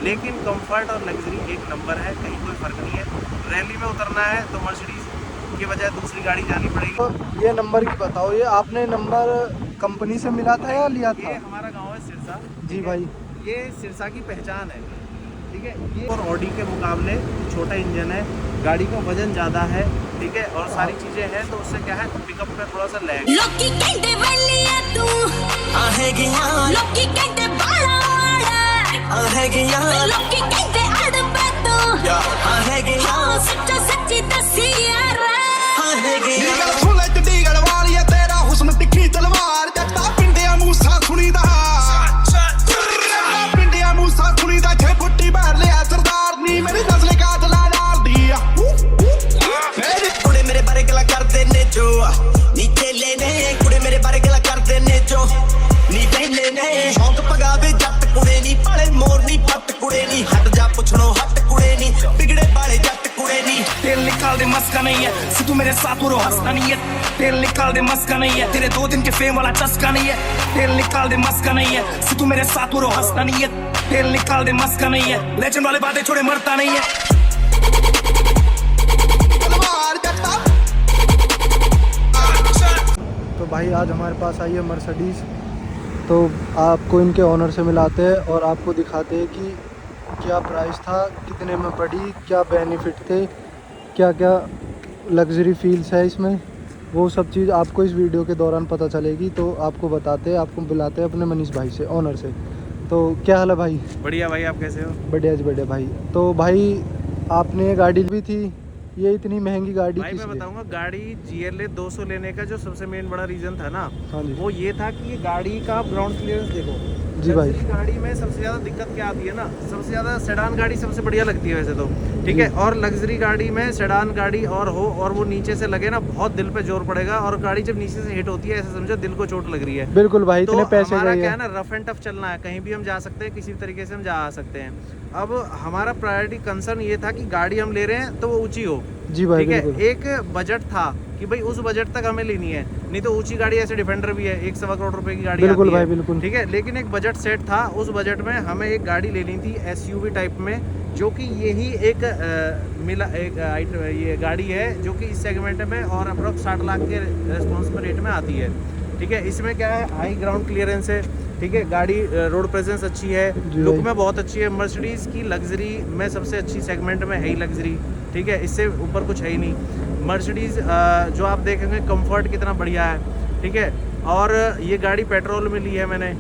लेकिन कंफर्ट और लग्जरी एक नंबर है, कहीं कोई फ़र्क नहीं है। रैली में उतरना है तो मर्सिडीज़ की बजाय दूसरी गाड़ी जानी पड़ेगी। तो ये नंबर की बताओ, ये आपने नंबर कंपनी से मिला था या लिया ये था? हमारा गाँव है सिरसा, जी ठीक है? भाई। ये सिरसा की पहचान है, ठीक है? ये और ऑडी के मुकाबले छोटा इंजन है, गाड़ी का वजन ज़्यादा है, ठीक है? और सारी चीज़ें हैं तो उससे क्या है, पिकअप में थोड़ा सा लैग। लोकी कहते बलिया तू आहेगियां, लोकी कहते बाला आहेगियां, लोकी कहते अड़बे तू आहेगियां, सच्चा सच्ची दसी यार आहेगियां। सुन चंडीगढ़ वाली तेरा हुस्न तिखी तलवार, जट्टा पिंडिया मूसा सुनीदा, पिंडिया मूसा सुनीदा, छे फुट्टी बाहर लिया सरदार नी मेरी नस्ल का जला डाल दिया। कुड़े मेरे बारे गला कर देने जो नीचे लेने, कुड़े मेरे बारे गला कर देने जो नीचे लेने, शौक पगावे जट कुड़े नी पाले मोर नी पट कुड़े नी, हट जा पुछनो हट कुड़े नी बिगड़े बाले जट कुड़े नी। तेल निकाल दे मस्का नहीं है, si तू मेरे साथ वो हंसता नहीं है, तेल निकाल दे मस्का नहीं है, तेरे 2 दिन के फेम वाला चस्का नहीं है, तेल निकाल दे मस्का नहीं है, si तू मेरे साथ वो हंसता नहीं है, तेल निकाल दे मस्का नहीं है, लेजेंड वाले बातें छोड़े मरता नहीं है। तो भाई आज हमारे पास आई है मर्सिडीज़, तो आपको इनके ओनर से मिलाते हैं और आपको दिखाते हैं कि क्या प्राइस था, कितने में पड़ी, क्या बेनिफिट थे, क्या क्या लग्जरी फील्स है इसमें, वो सब चीज़ आपको इस वीडियो के दौरान पता चलेगी। तो आपको बताते हैं, आपको बुलाते हैं अपने मनीष भाई से, ओनर से। तो क्या हाल है भाई? बढ़िया भाई, आप कैसे हो? बढ़िया जी बढ़िया भाई। तो भाई आपने गाड़ी भी थी, ये इतनी महंगी गाड़ी भाई किस मैं लिए? बताऊंगा, गाड़ी GLA 200 लेने का जो सबसे मेन बड़ा रीज़न था ना, हाँ जी। वो ये था कि ये गाड़ी का आप ग्राउंड क्लियरेंस देखो। जी भाई। लग्जरी गाड़ी में सबसे ज़्यादा दिक्कत क्या आती है ना, सबसे ज़्यादा सेडान गाड़ी सबसे बढ़िया लगती है वैसे तो, ठीक है? और लग्जरी गाड़ी में सेडान गाड़ी और हो और वो नीचे से लगे ना, बहुत दिल पे जोर पड़ेगा, और गाड़ी जब नीचे से हिट होती है ऐसे समझो दिल को चोट लग रही है। बिल्कुल भाई, तो इतने पैसे हमारा गए क्या हैं। है ना, रफ एंड टफ चलना है, कहीं भी हम जा सकते हैं, किसी भी तरीके से हम जा आ सकते हैं। अब हमारा प्रायोरिटी कंसर्न ये था कि गाड़ी हम ले रहे हैं तो वो ऊंची हो। जी भाई ठीक है, बिल्कुल। एक बजट था कि भाई उस बजट तक हमें लेनी है, नहीं तो ऊंची गाड़ी ऐसे डिफेंडर भी है 1.25 करोड़ रुपए की गाड़ी बिल्कुल आती भाई है, बिल्कुल। ठीक है? लेकिन एक बजट सेट था, उस बजट में हमें एक गाड़ी लेनी थी SUV टाइप में, जो कि यही एक ये गाड़ी है जो कि इस सेगमेंट में और अप्रोक्स 60 लाख के रेस्पॉन्सिबल रेट में आती है, ठीक है? इसमें क्या है, हाई ग्राउंड क्लियरेंस है, ठीक है? गाड़ी रोड प्रेजेंस अच्छी है, लुक में बहुत अच्छी है। मर्सिडीज़ की लग्जरी में सबसे अच्छी सेगमेंट में है ही लग्जरी, ठीक है? इससे ऊपर कुछ है ही नहीं। मर्सिडीज़ जो आप देखेंगे कंफर्ट कितना बढ़िया है, ठीक है? और ये गाड़ी पेट्रोल में ली है मैंने।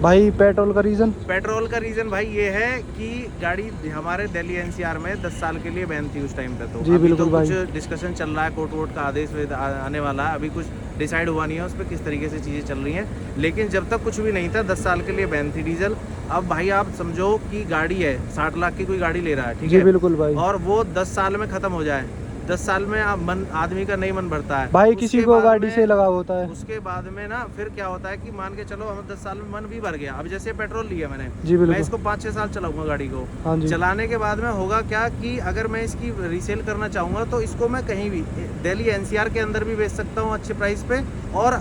भाई पेट्रोल का रीज़न? पेट्रोल का रीज़न भाई ये है कि गाड़ी हमारे दिल्ली NCR में 10 साल के लिए बैन थी उस टाइम पे, तो जी अभी बिल्कुल तो भाई। कुछ डिस्कशन चल रहा है, कोर्ट वोट का आदेश आने वाला है, अभी कुछ डिसाइड हुआ नहीं है उस पर किस तरीके से चीज़ें चल रही हैं। लेकिन जब तक कुछ भी नहीं था 10 साल के लिए बैन थी डीजल। अब भाई आप समझो कि गाड़ी है 60 लाख की कोई गाड़ी ले रहा है, ठीक जी है? बिल्कुल भाई। और वो 10 साल में ख़त्म हो जाए, 10 साल में आप मन आदमी का नहीं मन भरता है भाई, उसके किसी को बाद गाड़ी में- से लगाव होता है। उसके बाद में ना फिर क्या होता है कि मान के चलो हम 10 साल में मन भी भर गया, अब जैसे पेट्रोल लिया मैंने, जी बिल्कुल। मैं इसको 5-6 साल चलाऊंगा गाड़ी को। हाँ जी। चलाने के बाद में होगा क्या कि अगर मैं इसकी रीसेल करना चाहूँगा तो इसको मैं कहीं भी दिल्ली NCR के अंदर भी बेच सकता हूँ अच्छे प्राइस पे, और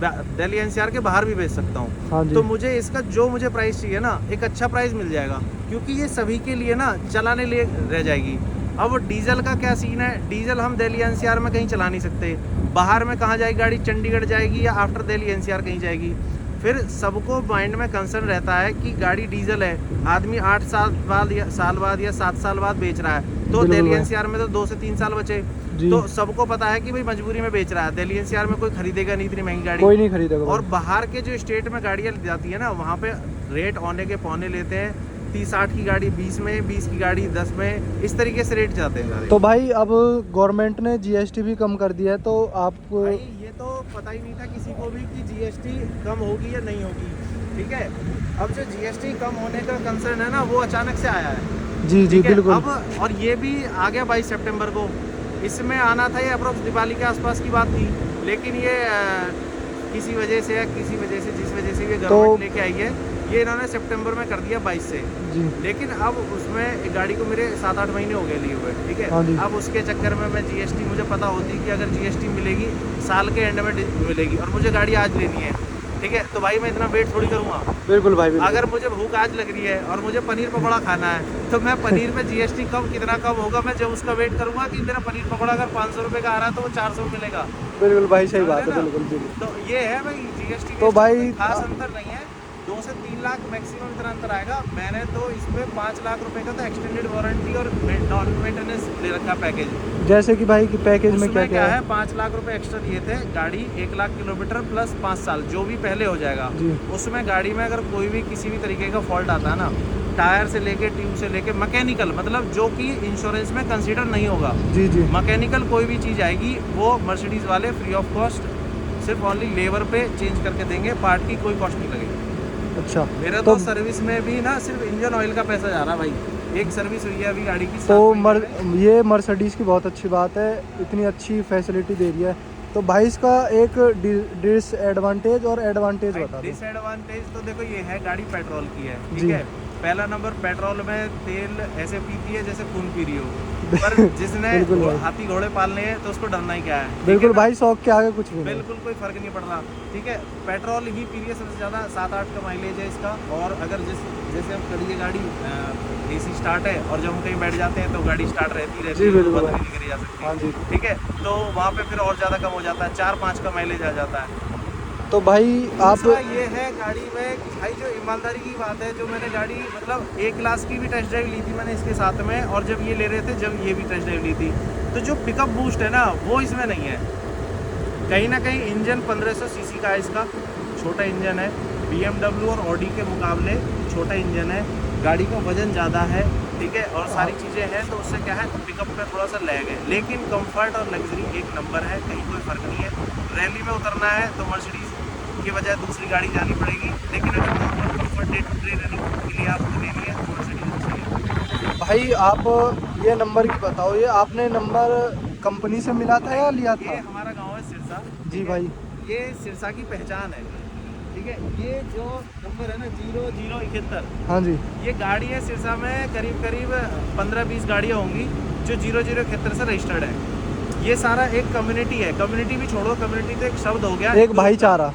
दिल्ली NCR के बाहर भी बेच सकता हूँ। हाँ जी। तो मुझे इसका जो मुझे प्राइस चाहिए ना, एक अच्छा प्राइस मिल जाएगा, क्योंकि ये सभी के लिए ना चलाने लिए रह जाएगी। अब डीजल का क्या सीन है, डीजल हम दिल्ली NCR में कहीं चला नहीं सकते, बाहर में कहाँ जाएगी गाड़ी, चंडीगढ़ जाएगी या आफ्टर दिल्ली NCR कहीं जाएगी। फिर सबको माइंड में कंसर्न रहता है कि गाड़ी डीजल है, आदमी 8 साल बाद या 7 साल बाद बेच रहा है, तो बिल्कुल दिल्ली भाई। NCR में तो 2 से 3 साल बचे। जी। तो सबको पता है कि भाई मजबूरी में बेच रहा है, दिल्ली NCR में कोई खरीदेगा नहीं इतनी महंगी गाड़ी, कोई नहीं खरीदेगा और भाई। बाहर के जो स्टेट में गाड़ियाँ जाती है ना, वहाँ पे रेट औने के पौने लेते हैं, 30-60 की गाड़ी 20 में, 20 की गाड़ी 10 में, इस तरीके से रेट जाते हैं सारे। तो भाई अब गवर्नमेंट ने GST भी कम कर दिया है, तो आप भाई ये तो पता ही नहीं था किसी को भी कि GST कम होगी या नहीं होगी, ठीक है? अब जो GST कम होने का कंसर्न है ना, वो अचानक से आया है, जी जी ठीक है? बिल्कुल। अब और ये भी आ गया 22 सितंबर को, इसमें आना था, ये अप्रोक्स दिवाली के आसपास की बात थी, लेकिन ये किसी वजह से या किसी वजह से जिस वजह से ये गवर्नमेंट लेके आई है, ये इन्होंने सितंबर में कर दिया 22 से। जी। लेकिन अब उसमें गाड़ी को मेरे 7-8 महीने हो गए लिए हुए, ठीक है? हाँ जी। अब उसके चक्कर में मैं GST, मुझे पता होती कि अगर GST मिलेगी साल के एंड में मिलेगी, और मुझे गाड़ी आज लेनी है, ठीक है, तो भाई मैं इतना वेट थोड़ी करूँगा। बिल्कुल भाई बिल्कुल। अगर मुझे भूख आज लग रही है और मुझे पनीर पकौड़ा खाना है तो मैं पनीर में जीएसटी कितना कम होगा, मैं जब उसका वेट करूंगा कि मेरा पनीर पकौड़ा अगर 500 रुपये का आ रहा है तो वो 400 मिलेगा। बिल्कुल भाई सही बात है, ना? बिल्कुल बिल्कुल। तो ये है भाई जीएसटी तो भाई खास अंतर नहीं है, 2 से 3 लाख मैक्सिमम इतना अंतर आएगा। मैंने तो इसमें 5 लाख रुपए का तो एक्सटेंडेड वारंटी और नॉन मेंटेनेंस ले रखा पैकेज। जैसे कि भाई कि पैकेज में क्या क्या है 5 लाख रुपए एक्स्ट्रा दिए थे, गाड़ी 1 लाख किलोमीटर प्लस 5 साल जो भी पहले हो जाएगा। उसमें गाड़ी में अगर कोई भी किसी भी तरीके का फॉल्ट आता है ना, टायर से लेके ट्यूब से लेके मैकेनिकल, मतलब जो कि इंश्योरेंस में कंसीडर नहीं होगा, जी जी, मैकेनिकल कोई भी चीज़ आएगी वो मर्सिडीज़ वाले फ्री ऑफ कॉस्ट सिर्फ ओनली लेबर पे चेंज करके देंगे, पार्ट की कोई कॉस्ट नहीं लगेगी। अच्छा, मेरा तो सर्विस में भी ना सिर्फ इंजन ऑयल का पैसा जा रहा है भाई। एक सर्विस हुई है अभी गाड़ी की। तो ये मर्सिडीज़ की बहुत अच्छी बात है, इतनी अच्छी फैसिलिटी दे रही है। तो भाई इसका एक डिसएडवांटेज और एडवांटेज बता दो। डिसएडवांटेज तो देखो ये है, गाड़ी पेट्रोल की है, ठीक है। पहला नंबर, पेट्रोल में तेल ऐसे पीती है जैसे खून पी रही हो। पर जिसने हाथी घोड़े पालने हैं तो उसको डरना ही क्या है। बिल्कुल भाई, शौक के आगे कुछ भी बिल्कुल कोई फर्क नहीं पड़ रहा, ठीक है। पेट्रोल ही पी रही है सबसे ज़्यादा, 7-8 का माइलेज है इसका। और अगर जैसे हम करिए गाड़ी AC स्टार्ट है और जब हम कहीं बैठ जाते हैं तो गाड़ी स्टार्ट रहती है, बंद नहीं करी जा सकती। हाँ जी, ठीक है, तो वहाँ पे फिर और ज़्यादा कम हो जाता है, 4-5 का माइलेज आ जाता है। तो भाई आप ये है गाड़ी में भाई जो ईमानदारी की बात है, जो मैंने गाड़ी मतलब A-क्लास की भी टेस्ट ड्राइव ली थी मैंने इसके साथ में, और जब ये ले रहे थे जब ये भी टेस्ट ड्राइव ली थी, तो जो पिकअप बूस्ट है ना वो इसमें नहीं है। कहीं ना कहीं इंजन 1500 सीसी का है इसका, छोटा इंजन है। BMW और Audi के मुकाबले छोटा इंजन है, गाड़ी का वजन ज़्यादा है, ठीक है, और सारी चीज़ें हैं, तो उससे क्या है पिकअप पे थोड़ा सा लैग है। लेकिन कंफर्ट और लग्जरी एक नंबर है, कहीं कोई फ़र्क नहीं है। रैली में उतरना है तो मर्सिडीज़ की बजाय दूसरी गाड़ी जानी पड़ेगी, लेकिन अगर normal comfort day to day running के लिए आपको लेनी है तो मर्सिडीज़। भाई आप ये नंबर की बताओ, ये आपने नंबर कंपनी से मिला था या लिया था? ये हमारा गाँव है सिरसा जी भाई, ये सिरसा की पहचान है, ठीक है। ये जो नंबर है ना 0071, हाँ जी, ये गाड़ी है सिरसा में करीब 15-20 गाड़ियाँ होंगी जो 0071 से रजिस्टर्ड है। ये सारा एक कम्युनिटी है, कम्युनिटी भी छोड़ो, कम्युनिटी तो एक शब्द हो गया, एक भाईचारा,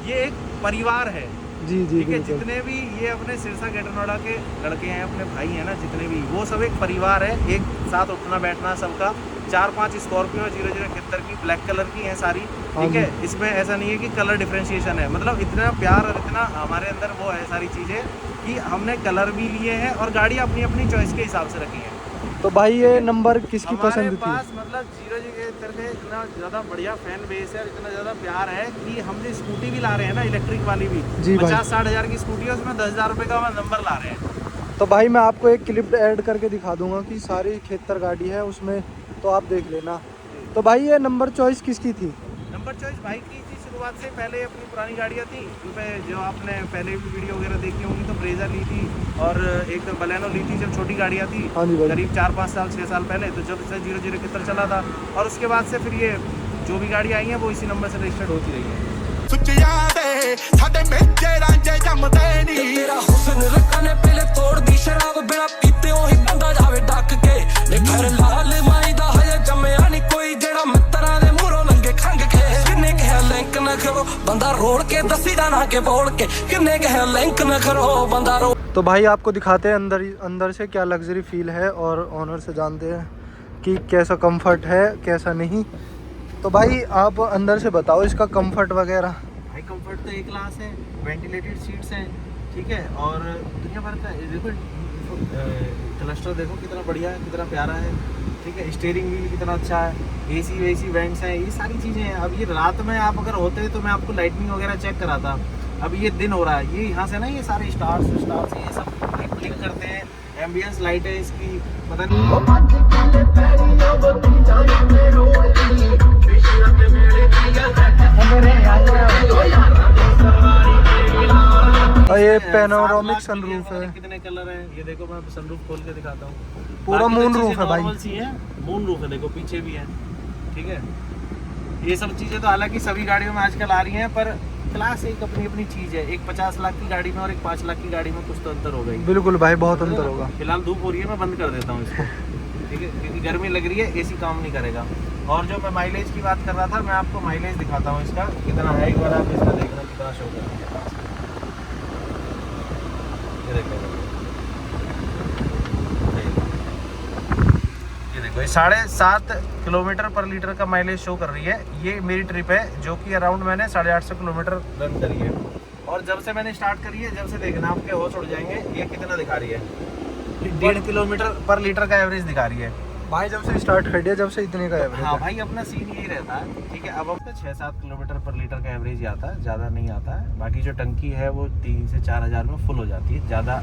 ये एक परिवार है, जी जी, ठीक है। जितने भी ये अपने सिरसा ग्रेटर नोएडा के लड़के हैं, अपने भाई हैं ना, जितने भी, वो सब एक परिवार है, एक साथ उठना बैठना सबका। 4-5 स्कॉर्पियो 0071 की ब्लैक कलर की हैं सारी, ठीक है। इसमें ऐसा नहीं है कि कलर डिफरेंशिएशन है, मतलब इतना प्यार और इतना हमारे अंदर वो है सारी चीज़ें कि हमने कलर भी लिए हैं और गाड़ी अपनी अपनी चॉइस के हिसाब से रखी है। तो भाई ये नंबर किसकी पसंद थी? पास मतलब 0071 के इतना ज़्यादा बढ़िया फैन बेस है, इतना ज़्यादा प्यार है कि हम जो स्कूटी भी ला रहे हैं ना, इलेक्ट्रिक वाली भी 50-60 हज़ार की स्कूटी है, उसमें 10,000 रुपये का नंबर ला रहे हैं। तो भाई मैं आपको एक क्लिप ऐड करके दिखा दूंगा कि सारी 71 गाड़ी है उसमें, तो आप देख लेना। तो भाई ये नंबर चॉइस किसकी थी? नंबर चॉइस भाई की थी शुरुआत से, पहले अपनी पुरानी गाड़ियाँ थी, जो आपने पहले भी वीडियो वगैरह देखी होंगी, तो ब्रेजा ली थी और एक बलेनो ली थी जब छोटी गाड़ियाँ थी, करीब 4-5 साल 6 साल पहले। तो जब से 0071 चला था और उसके बाद से फिर ये जो भी गाड़ी आई हैं वो इसी नंबर से रजिस्टर्ड होती रही है। बंदा रोड के दसी जाना के बोल के किन्ने कहे लिंक न करो बंदा रो। तो भाई आपको दिखाते हैं अंदर से क्या लग्जरी फील है और ऑनर से जानते हैं कि कैसा कंफर्ट है कैसा नहीं। तो भाई आप अंदर से बताओ इसका कंफर्ट वगैरह। भाई कंफर्ट तो A-क्लास है, वेंटिलेटेड सीट्स हैं, ठीक है, और दुनिया भर का देखो क्लस्टर देखो कितना बढ़िया है, कितना प्यारा है, ठीक है। स्टीयरिंग व्हील कितना अच्छा है, AC वेंट्स हैं, ये सारी चीज़ें हैं। अब ये रात में आप अगर होते तो मैं आपको लाइटनिंग वगैरह चेक कराता, अब ये दिन हो रहा है, ये यहाँ से ना ये सारे स्टार्स ये सब ब्लिंक करते हैं, एम्बियंस लाइट है इसकी, पता नहीं। और ये पैनोरामिक सनरूफ है, कितने कलर हैं ये देखो, मैं सनरूफ खोल के दिखाता हूँ। पूरा मून रूफ है भाई, मून रूफ है, देखो पीछे भी है, ठीक है। ये सब चीज़ें तो हालांकि सभी गाड़ियों में आजकल आ रही हैं, पर क्लास एक अपनी अपनी चीज़ है। एक 50 लाख की गाड़ी में और एक 5 लाख की गाड़ी में कुछ तो अंतर होगा ही। बिल्कुल भाई, बहुत अंतर होगा। फिलहाल धूप हो रही है, मैं बंद कर देता हूँ इसको, ठीक है, क्योंकि गर्मी लग रही है, AC काम नहीं करेगा। और जो मैं माइलेज की बात कर रहा था, मैं आपको माइलेज दिखाता हूँ इसका कितना है। एक बार आप इसका देखना कितना शो कर रही है। ये देखो, ये देखो, ये 7.5 किलोमीटर पर लीटर का माइलेज शो कर रही है। ये मेरी ट्रिप है जो कि अराउंड मैंने 850 किलोमीटर रन करी है। और जब से मैंने स्टार्ट करी है, जब से देखना आपके होश उड़ जाएंगे, ये कितना दिखा रही है, 1.5 किलोमीटर पर लीटर का एवरेज दिखा रही है भाई। जब से स्टार्ट कर दिया, जब से इतने का एवरेज। हाँ भाई, अपना सीन यही रहता है। ठीक है, अब हमको 6-7 किलोमीटर पर लीटर का एवरेज ही आता है, ज़्यादा नहीं आता है। बाकी जो टंकी है वो 3 से 4 हज़ार में फुल हो जाती है, ज़्यादा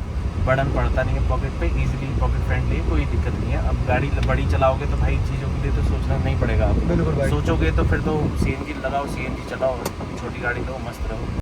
बर्डन पड़ता नहीं है पॉकेट पे, इजीली पॉकेट फ्रेंडली, कोई दिक्कत नहीं है। अब गाड़ी बड़ी चलाओगे तो भाई चीज़ों के लिए तो सोचना नहीं पड़ेगा आपको। बिल्कुल भाई। सोचोगे तो फिर तो CNG लगाओ, CNG चलाओ, छोटी गाड़ी लो, मस्त रहो।